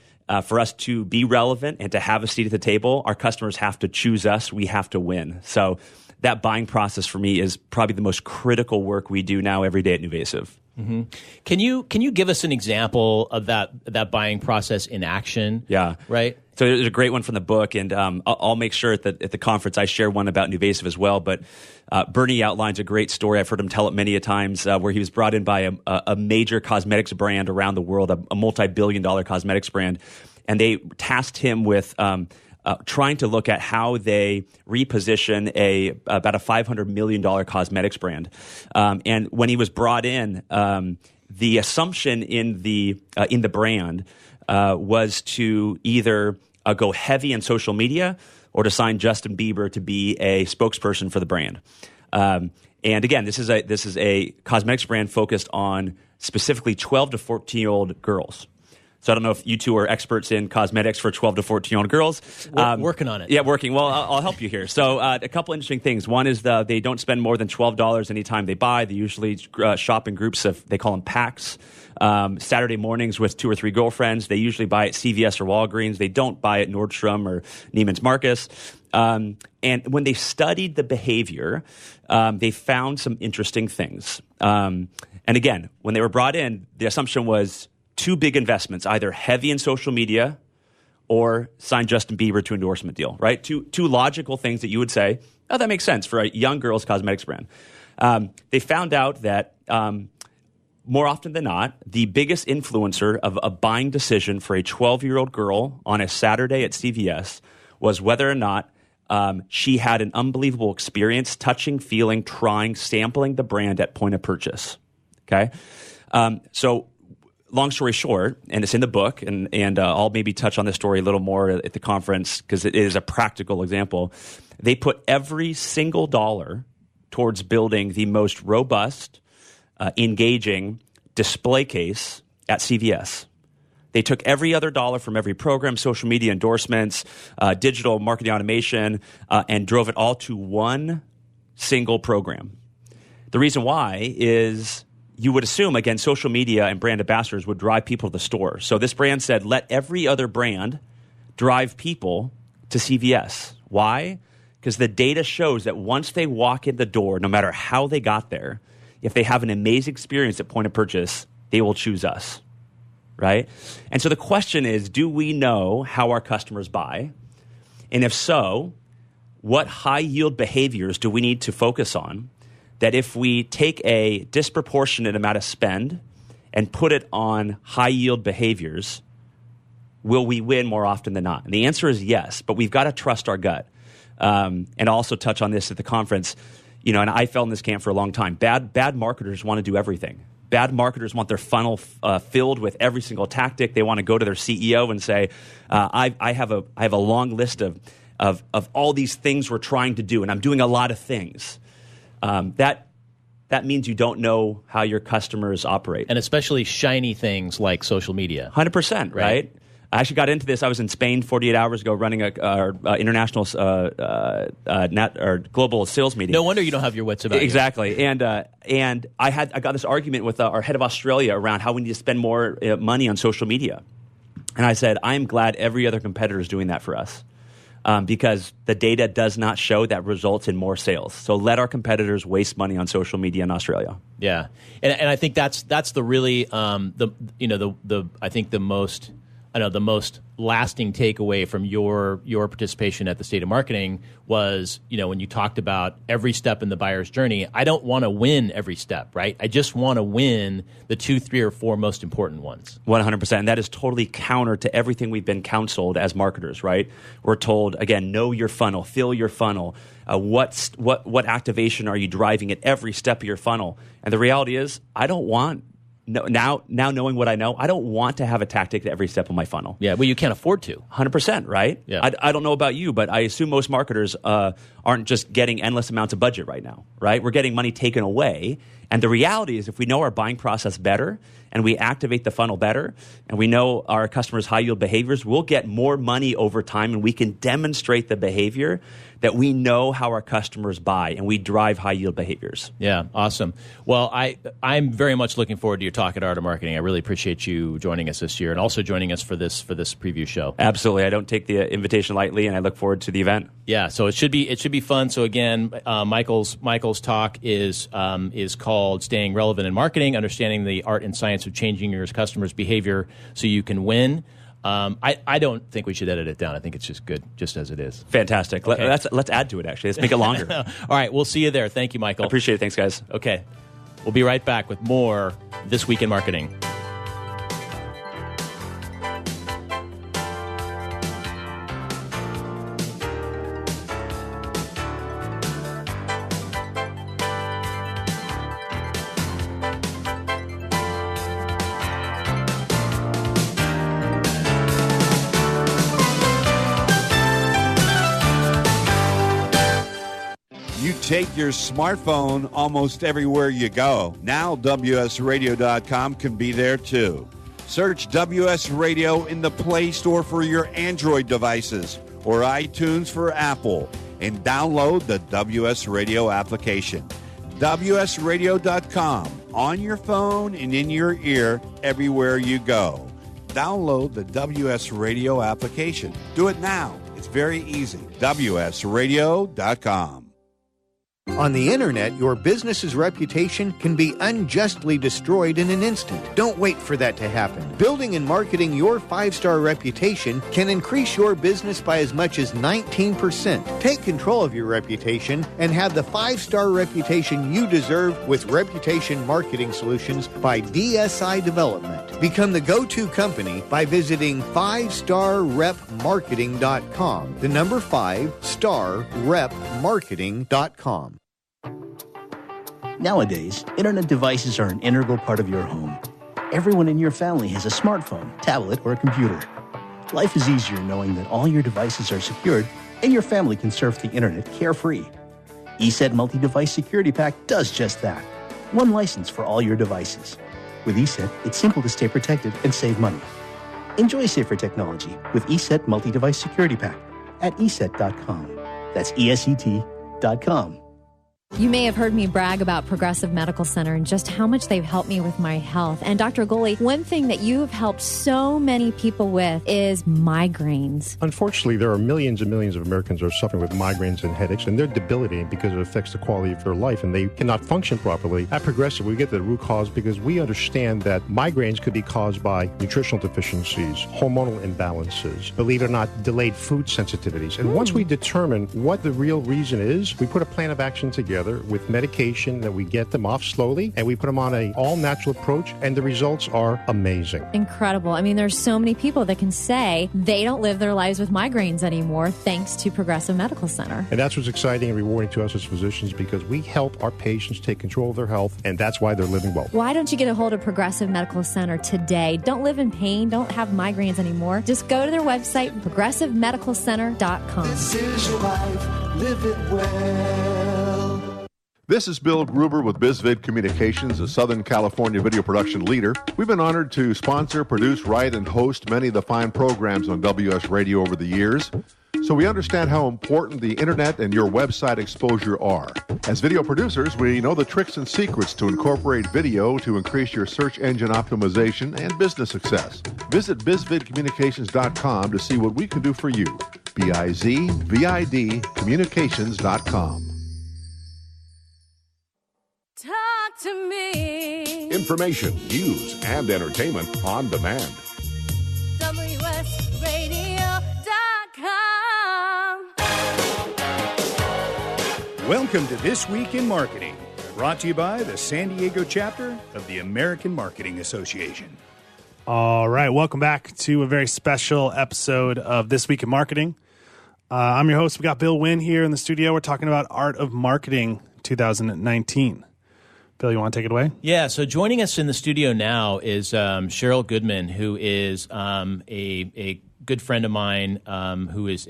for us to be relevant and to have a seat at the table, our customers have to choose us. We have to win. So that buying process for me is probably the most critical work we do now every day at NuVasive. Mm-hmm. Can you give us an example of that buying process in action? Yeah. Right. So there's a great one from the book, and I'll make sure at the conference I share one about NuVasive as well. But Bernie outlines a great story. I've heard him tell it many a times, where he was brought in by a major cosmetics brand around the world, a multi-billion-dollar cosmetics brand, and they tasked him with trying to look at how they reposition about a $500 million cosmetics brand. And when he was brought in, the assumption in the brand was to either go heavy in social media or to sign Justin Bieber to be a spokesperson for the brand. And again, this is a cosmetics brand focused on specifically 12 to 14-year-old girls. So I don't know if you two are experts in cosmetics for 12 to 14-year-old girls. Working on it. Yeah, working. Well, I'll help you here. So a couple interesting things. One is they don't spend more than $12 anytime they buy. They usually shop in groups of, they call them packs. Saturday mornings with 2 or 3 girlfriends. They usually buy at CVS or Walgreens. They don't buy at Nordstrom or Neiman's Marcus. And when they studied the behavior, they found some interesting things. And again, when they were brought in, the assumption was 2 big investments, either heavy in social media or sign Justin Bieber to endorsement deal, right? Two logical things that you would say, oh, that makes sense for a young girl's cosmetics brand. They found out that more often than not, the biggest influencer of a buying decision for a 12-year-old girl on a Saturday at CVS was whether or not she had an unbelievable experience touching, feeling, trying, sampling the brand at point of purchase, okay? So long story short, and it's in the book, and I'll maybe touch on this story a little more at the conference because it is a practical example. They put every single dollar towards building the most robust, engaging display case at CVS. They took every other dollar from every program, social media endorsements, digital marketing automation, and drove it all to one single program. The reason why is you would assume, again, social media and brand ambassadors would drive people to the store. So this brand said, let every other brand drive people to CVS. Why? Because the data shows that once they walk in the door, no matter how they got there, if they have an amazing experience at point of purchase, they will choose us, right? And so the question is, do we know how our customers buy? And if so, what high-yield behaviors do we need to focus on that if we take a disproportionate amount of spend and put it on high-yield behaviors, will we win more often than not? And the answer is yes, but we've got to trust our gut. And I'll also touch on this at the conference. And I fell in this camp for a long time. Bad marketers want to do everything. Bad marketers want their funnel filled with every single tactic. They want to go to their CEO and say, I have a long list of all these things we're trying to do, and I'm doing a lot of things. That that means you don't know how your customers operate. And especially shiny things like social media. 100%, right? I actually got into this. I was in Spain 48 hours ago running a international global sales meeting. No wonder you don't have your wits about you. Exactly. And I got this argument with our head of Australia around how we need to spend more money on social media. And I said, I'm glad every other competitor is doing that for us. Because the data does not show that results in more sales. So let our competitors waste money on social media in Australia. Yeah, and I think that's the really I think the most lasting takeaway from your participation at the State of Marketing was, when you talked about every step in the buyer's journey. I don't want to win every step, right? I just want to win the 2, 3, or 4 most important ones. 100%. And that is totally counter to everything we've been counseled as marketers, right? We're told, again, know your funnel, fill your funnel. What activation are you driving at every step of your funnel? And the reality is, I don't want now knowing what I know, I don't want to have a tactic at every step of my funnel. Yeah, well, you can't afford to. 100%, right? Yeah. I don't know about you, but I assume most marketers aren't just getting endless amounts of budget right now, right? We're getting money taken away. And the reality is if we know our buying process better and we activate the funnel better and we know our customers' high-yield behaviors, we'll get more money over time and we can demonstrate the behavior that we know how our customers buy and we drive high-yield behaviors. Yeah, awesome. Well, I'm very much looking forward to your talk at Art of Marketing. I really appreciate you joining us this year and also joining us for this preview show. Absolutely. I don't take the invitation lightly and I look forward to the event. Yeah, so it should be fun. So again, Michael's talk is called Staying Relevant in Marketing, Understanding the Art and Science of Changing Your Customers' Behavior So You Can Win. I don't think we should edit it down. I think it's just good, just as it is. Fantastic. Okay. Let's add to it, actually. Let's make it longer. All right, we'll see you there. Thank you, Michael. I appreciate it. Thanks, guys. Okay. We'll be right back with more This Week in Marketing. Take your smartphone almost everywhere you go. Now WSRadio.com can be there too. Search WS Radio in the Play Store for your Android devices or iTunes for Apple and download the WS Radio application. WSRadio.com on your phone and in your ear everywhere you go. Download the WS Radio application. Do it now. It's very easy. WSRadio.com. On the internet, your business's reputation can be unjustly destroyed in an instant. Don't wait for that to happen. Building and marketing your 5-star reputation can increase your business by as much as 19%. Take control of your reputation and have the 5-star reputation you deserve with Reputation Marketing Solutions by DSI Development. Become the go-to company by visiting 5starrepmarketing.com. The number 5starrepmarketing.com. Nowadays, internet devices are an integral part of your home. Everyone in your family has a smartphone, tablet, or a computer. Life is easier knowing that all your devices are secured and your family can surf the internet carefree. ESET Multi-Device Security Pack does just that. One license for all your devices. With ESET, it's simple to stay protected and save money. Enjoy safer technology with ESET Multi-Device Security Pack at ESET.com. That's ESET.com. You may have heard me brag about Progressive Medical Center and just how much they've helped me with my health. And Dr. Goli, one thing that you have helped so many people with is migraines. Unfortunately, there are millions and millions of Americans who are suffering with migraines and headaches, and they're debilitating because it affects the quality of their life, and they cannot function properly. At Progressive, we get to the root cause because we understand that migraines could be caused by nutritional deficiencies, hormonal imbalances, believe it or not, delayed food sensitivities. And once we determine what the real reason is, we put a plan of action together with medication that we get them off slowly, and we put them on an all-natural approach, and the results are amazing. Incredible. I mean, there's so many people that can say they don't live their lives with migraines anymore thanks to Progressive Medical Center. And that's what's exciting and rewarding to us as physicians because we help our patients take control of their health, and that's why they're living well. Why don't you get a hold of Progressive Medical Center today? Don't live in pain. Don't have migraines anymore. Just go to their website, progressivemedicalcenter.com. This is your life. Live it well. This is Bill Gruber with BizVid Communications, a Southern California video production leader. We've been honored to sponsor, produce, write, and host many of the fine programs on WS Radio over the years. So we understand how important the internet and your website exposure are. As video producers, we know the tricks and secrets to incorporate video to increase your search engine optimization and business success. Visit bizvidcommunications.com to see what we can do for you. BIZVID communications.com. Talk to me. Information, news, and entertainment on demand. WSRadio.com. Welcome to This Week in Marketing, brought to you by the San Diego chapter of the American Marketing Association. All right, welcome back to a very special episode of This Week in Marketing. I'm your host. We got Bill Wynn here in the studio. We're talking about Art of Marketing 2019. Bill, you want to take it away? Yeah, so joining us in the studio now is Cheryl Goodman, who is a good friend of mine,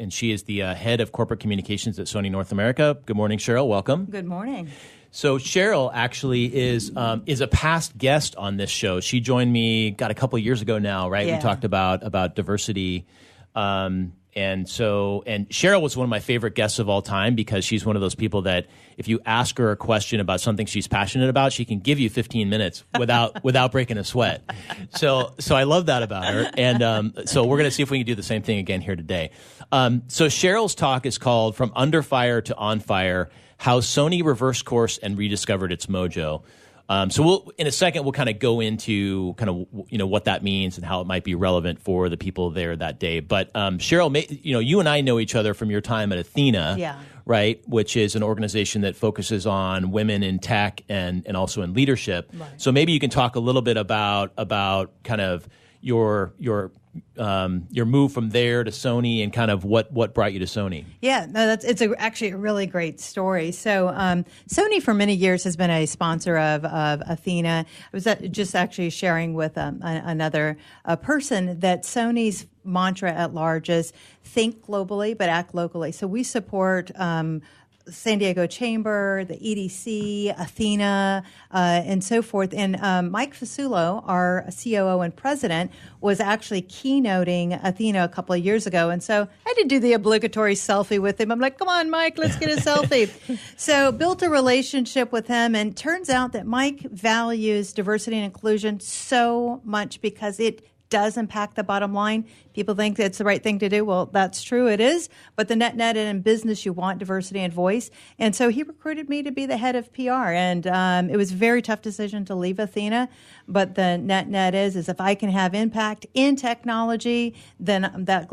she is the head of corporate communications at Sony North America. Good morning, Cheryl. Welcome. Good morning. So Cheryl actually is a past guest on this show. She joined me, a couple of years ago now, right? Yeah. We talked about diversity. And Cheryl was one of my favorite guests of all time because she's one of those people that if you ask her a question about something she's passionate about, she can give you 15 minutes without breaking a sweat. So I love that about her. And so we're going to see if we can do the same thing again here today. So Cheryl's talk is called From Under Fire to On Fire, How Sony Reversed Course and Rediscovered Its Mojo. So in a second, we'll kind of go into what that means and how it might be relevant for the people there that day. But Cheryl, you and I know each other from your time at Athena, yeah. right? Which is an organization that focuses on women in tech and also in leadership. Right. So maybe you can talk a little bit about kind of your move from there to Sony and kind of what brought you to Sony. Yeah, no, it's actually a really great story. So Sony for many years has been a sponsor of Athena. I was just actually sharing with another person that Sony's mantra at large is think globally but act locally. So we support San Diego Chamber, the EDC, Athena, and so forth. And Mike Fasulo, our COO and president, was actually keynoting Athena a couple of years ago. And so I had to do the obligatory selfie with him. I'm like, come on, Mike, let's get a selfie. So built a relationship with him. And turns out that Mike values diversity and inclusion so much because it does impact the bottom line. People think it's the right thing to do. Well, that's true. It is. But the net and in business, you want diversity and voice. And so he recruited me to be the head of PR. And it was a very tough decision to leave Athena. But the net is if I can have impact in technology, then that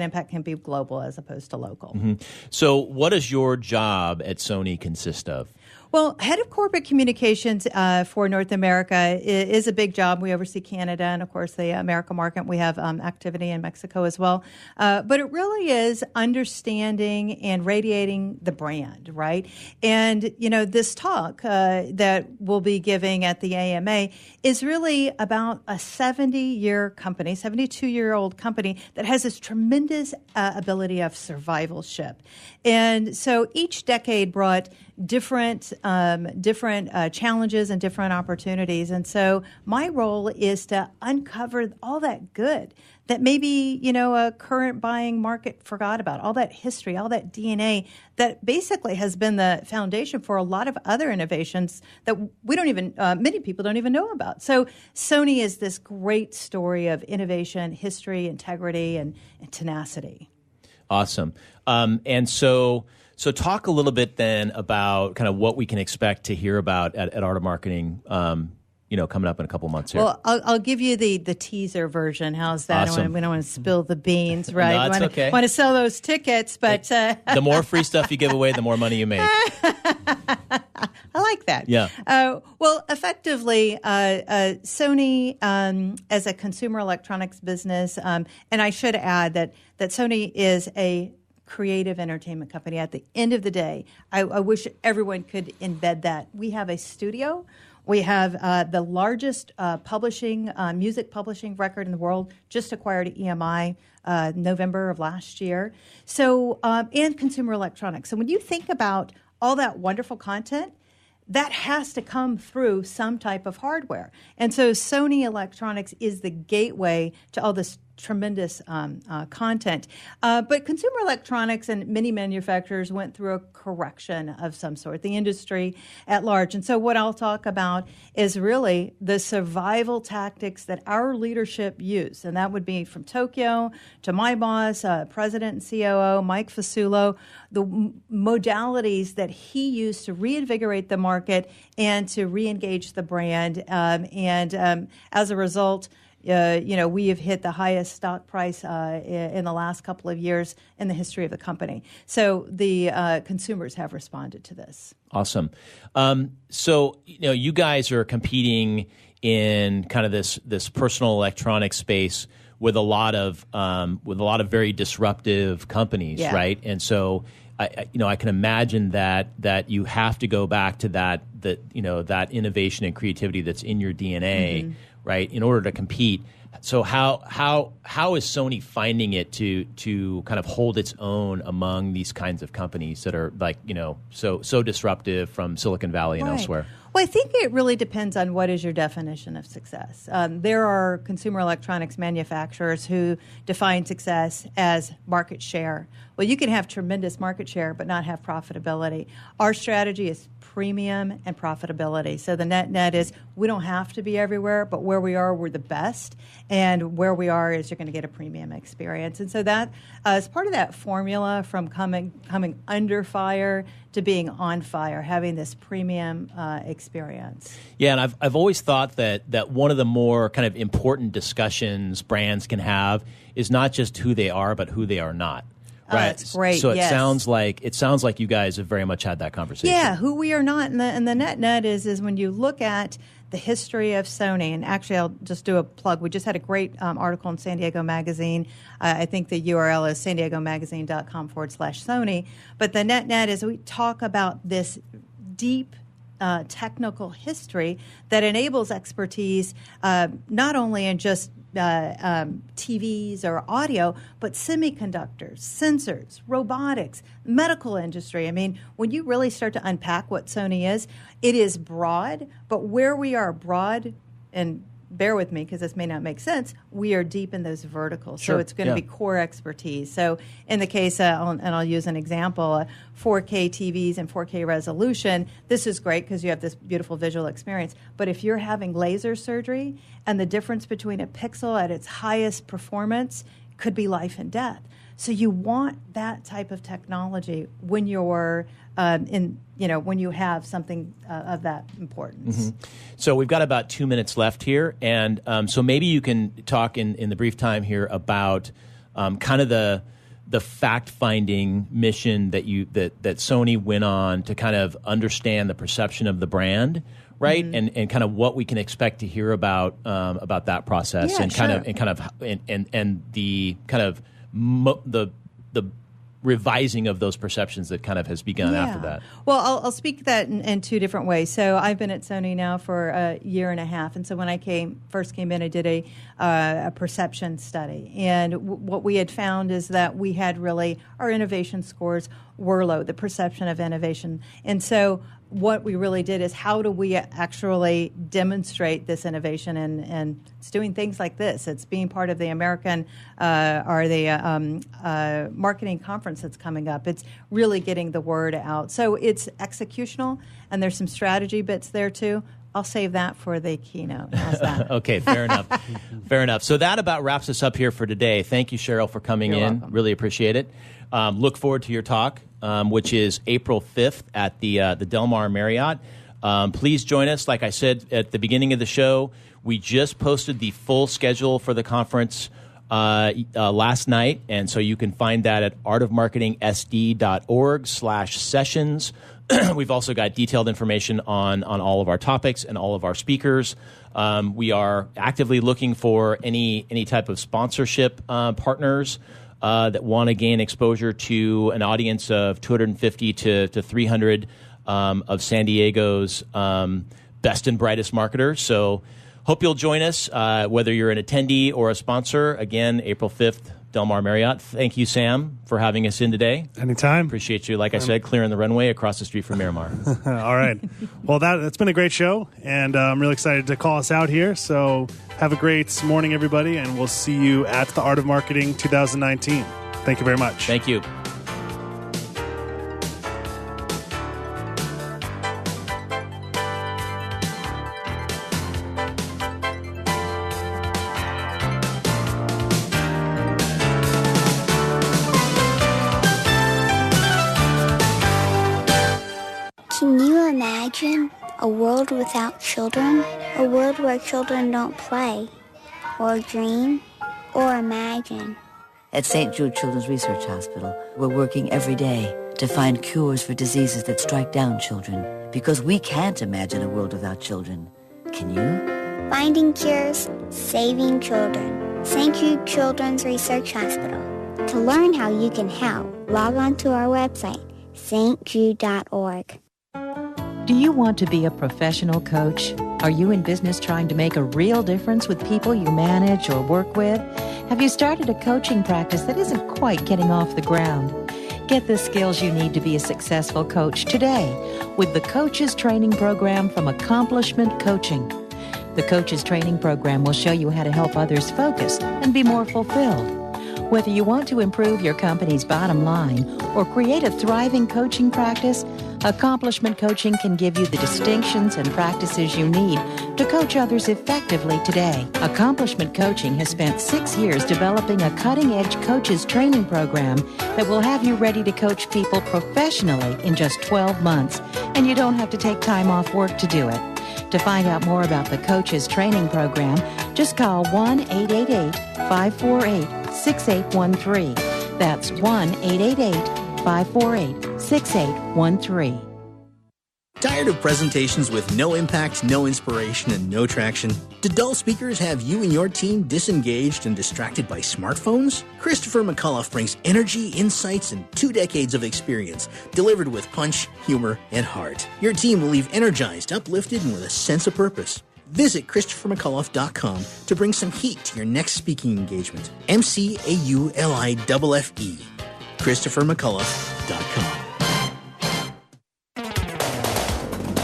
impact can be global as opposed to local. Mm-hmm. So what does your job at Sony consist of? Well, head of corporate communications for North America is a big job. We oversee Canada and, of course, the America market. We have activity in Mexico as well. But it really is understanding and radiating the brand, right? And, this talk that we'll be giving at the AMA is really about a 70-year company, 72-year-old company that has this tremendous ability of survivalship. And so each decade brought different challenges and different opportunities. And so my role is to uncover all that good that maybe, a current buying market forgot about, all that history, all that DNA that basically has been the foundation for a lot of other innovations that many people don't even know about. So Sony is this great story of innovation, history, integrity, and tenacity. Awesome. And so talk a little bit then about kind of what we can expect to hear about at Art of Marketing, coming up in a couple months here. Well, I'll give you the teaser version. How's that? Awesome. We don't want to spill the beans, right? No, that's okay. Want to sell those tickets, but the more free stuff you give away, the more money you make. I like that. Yeah. Well, effectively, Sony, as a consumer electronics business, and I should add that Sony is a creative entertainment company. At the end of the day, I wish everyone could embed that. We have a studio. We have the largest music publishing record in the world, just acquired at EMI November of last year. So, and consumer electronics. So when you think about all that wonderful content, that has to come through some type of hardware. And so Sony Electronics is the gateway to all this tremendous content. But consumer electronics and many manufacturers went through a correction of some sort, the industry at large. And so what I'll talk about is really the survival tactics that our leadership used. And that would be from Tokyo to my boss, President and COO, Mike Fasulo, the modalities that he used to reinvigorate the market and to reengage the brand. As a result, we have hit the highest stock price in the last couple of years in the history of the company. So the consumers have responded to this. Awesome. So you guys are competing in kind of this personal electronics space with a lot of very disruptive companies, right? And so I can imagine that you have to go back to that innovation and creativity that's in your DNA. Right, in order to compete. So how is Sony finding it to kind of hold its own among these kinds of companies that are so disruptive from Silicon Valley and elsewhere? Well, I think it really depends on what is your definition of success. There are consumer electronics manufacturers who define success as market share. Well, you can have tremendous market share but not have profitability. Our strategy is premium and profitability. So the net is we don't have to be everywhere, but where we are, we're the best. And where we are is you're going to get a premium experience. And so that is part of that formula from coming under fire to being on fire, having this premium experience. Yeah, and I've always thought that one of the more kind of important discussions brands can have is not just who they are, but who they are not. Right. That's great. So it sounds like you guys have very much had that conversation. Yeah, who we are not. And the net is when you look at the history of Sony, and actually I'll just do a plug. We just had a great article in San Diego Magazine. I think the URL is sandiegomagazine.com/Sony. But the net is we talk about this deep technical history that enables expertise not only in just TVs or audio, but semiconductors, sensors, robotics, medical industry. I mean, when you really start to unpack what Sony is, it is broad, but where we are broad, and bear with me because this may not make sense, we are deep in those verticals. Sure. So it's going to be core expertise. So in the case, and I'll use an example, 4K TVs and 4K resolution, this is great because you have this beautiful visual experience. But if you're having laser surgery and the difference between a pixel at its highest performance could be life and death. So you want that type of technology when you're when you have something of that importance. So we've got about 2 minutes left here, and so maybe you can talk in the brief time here about kind of the fact-finding mission that Sony went on to kind of understand the perception of the brand, right? And kind of what we can expect to hear about that process, the revising of those perceptions that kind of has begun after that. Well, I'll speak that in two different ways. So I've been at Sony now for a year and a half, and so when I first came in, I did a perception study, and what we had found is that we had really our innovation scores were low, the perception of innovation, and so what we really did is how do we actually demonstrate this innovation, and it's doing things like this. It's being part of the American marketing conference that's coming up. It's really getting the word out. So it's executional, and there's some strategy bits there too. I'll save that for the keynote. How's that? Okay, fair enough. Fair enough. So that about wraps us up here for today. Thank you, Cheryl, for coming in. Welcome. Really appreciate it. Look forward to your talk, which is April 5th at the Del Mar Marriott. Please join us. Like I said at the beginning of the show, we just posted the full schedule for the conference last night, and so you can find that at artofmarketingsd.org/sessions. We've also got detailed information on all of our topics and all of our speakers. We are actively looking for any type of sponsorship partners that want to gain exposure to an audience of 250 to 300 of San Diego's best and brightest marketers. So hope you'll join us, whether you're an attendee or a sponsor. Again, April 5th, Del Mar Marriott. Thank you, Sam, for having us in today. Anytime. Appreciate you, like I said, clearing the runway across the street from Miramar. All right. Well, that's been a great show, and I'm really excited to call us out here. So have a great morning, everybody, and we'll see you at the Art of Marketing 2019. Thank you very much. Thank you. Can you imagine a world without children? A world where children don't play, or dream, or imagine? At St. Jude Children's Research Hospital, we're working every day to find cures for diseases that strike down children, because we can't imagine a world without children. Can you? Finding cures, saving children. St. Jude Children's Research Hospital. To learn how you can help, log on to our website, stjude.org. Do you want to be a professional coach? Are you in business trying to make a real difference with people you manage or work with? Have you started a coaching practice that isn't quite getting off the ground? Get the skills you need to be a successful coach today with the Coaches Training Program from Accomplishment Coaching. The Coaches Training Program will show you how to help others focus and be more fulfilled. Whether you want to improve your company's bottom line or create a thriving coaching practice, Accomplishment Coaching can give you the distinctions and practices you need to coach others effectively today. Accomplishment Coaching has spent 6 years developing a cutting-edge coaches training program that will have you ready to coach people professionally in just 12 months, and you don't have to take time off work to do it. To find out more about the Coaches Training Program, just call 1-888-548-6813. That's 1-888-548-6813. Tired of presentations with no impact, no inspiration, and no traction? Do dull speakers have you and your team disengaged and distracted by smartphones? Christopher McAuliffe brings energy, insights, and 2 decades of experience, delivered with punch, humor, and heart. Your team will leave energized, uplifted, and with a sense of purpose. Visit ChristopherMcAuliffe.com to bring some heat to your next speaking engagement. McAuliffe. ChristopherMcAuliffe.com.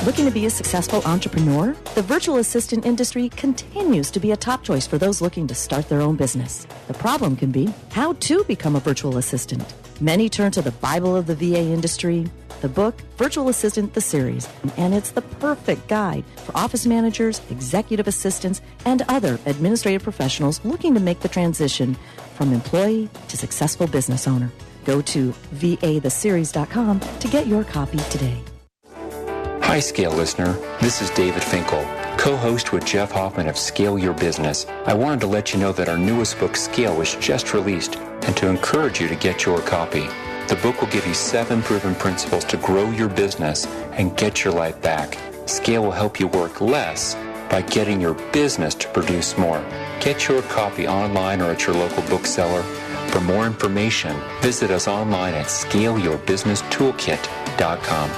Looking to be a successful entrepreneur? The virtual assistant industry continues to be a top choice for those looking to start their own business. The problem can be how to become a virtual assistant. Many turn to the Bible of the VA industry, the book Virtual Assistant the Series, and it's the perfect guide for office managers, executive assistants, and other administrative professionals looking to make the transition from employee to successful business owner. Go to vatheseries.com to get your copy today. Hi, Scale listener. This is David Finkel, co-host with Jeff Hoffman of Scale Your Business. I wanted to let you know that our newest book, Scale, was just released, and to encourage you to get your copy. The book will give you 7 proven principles to grow your business and get your life back. Scale will help you work less by getting your business to produce more. Get your copy online or at your local bookseller. For more information, visit us online at scaleyourbusinesstoolkit.com.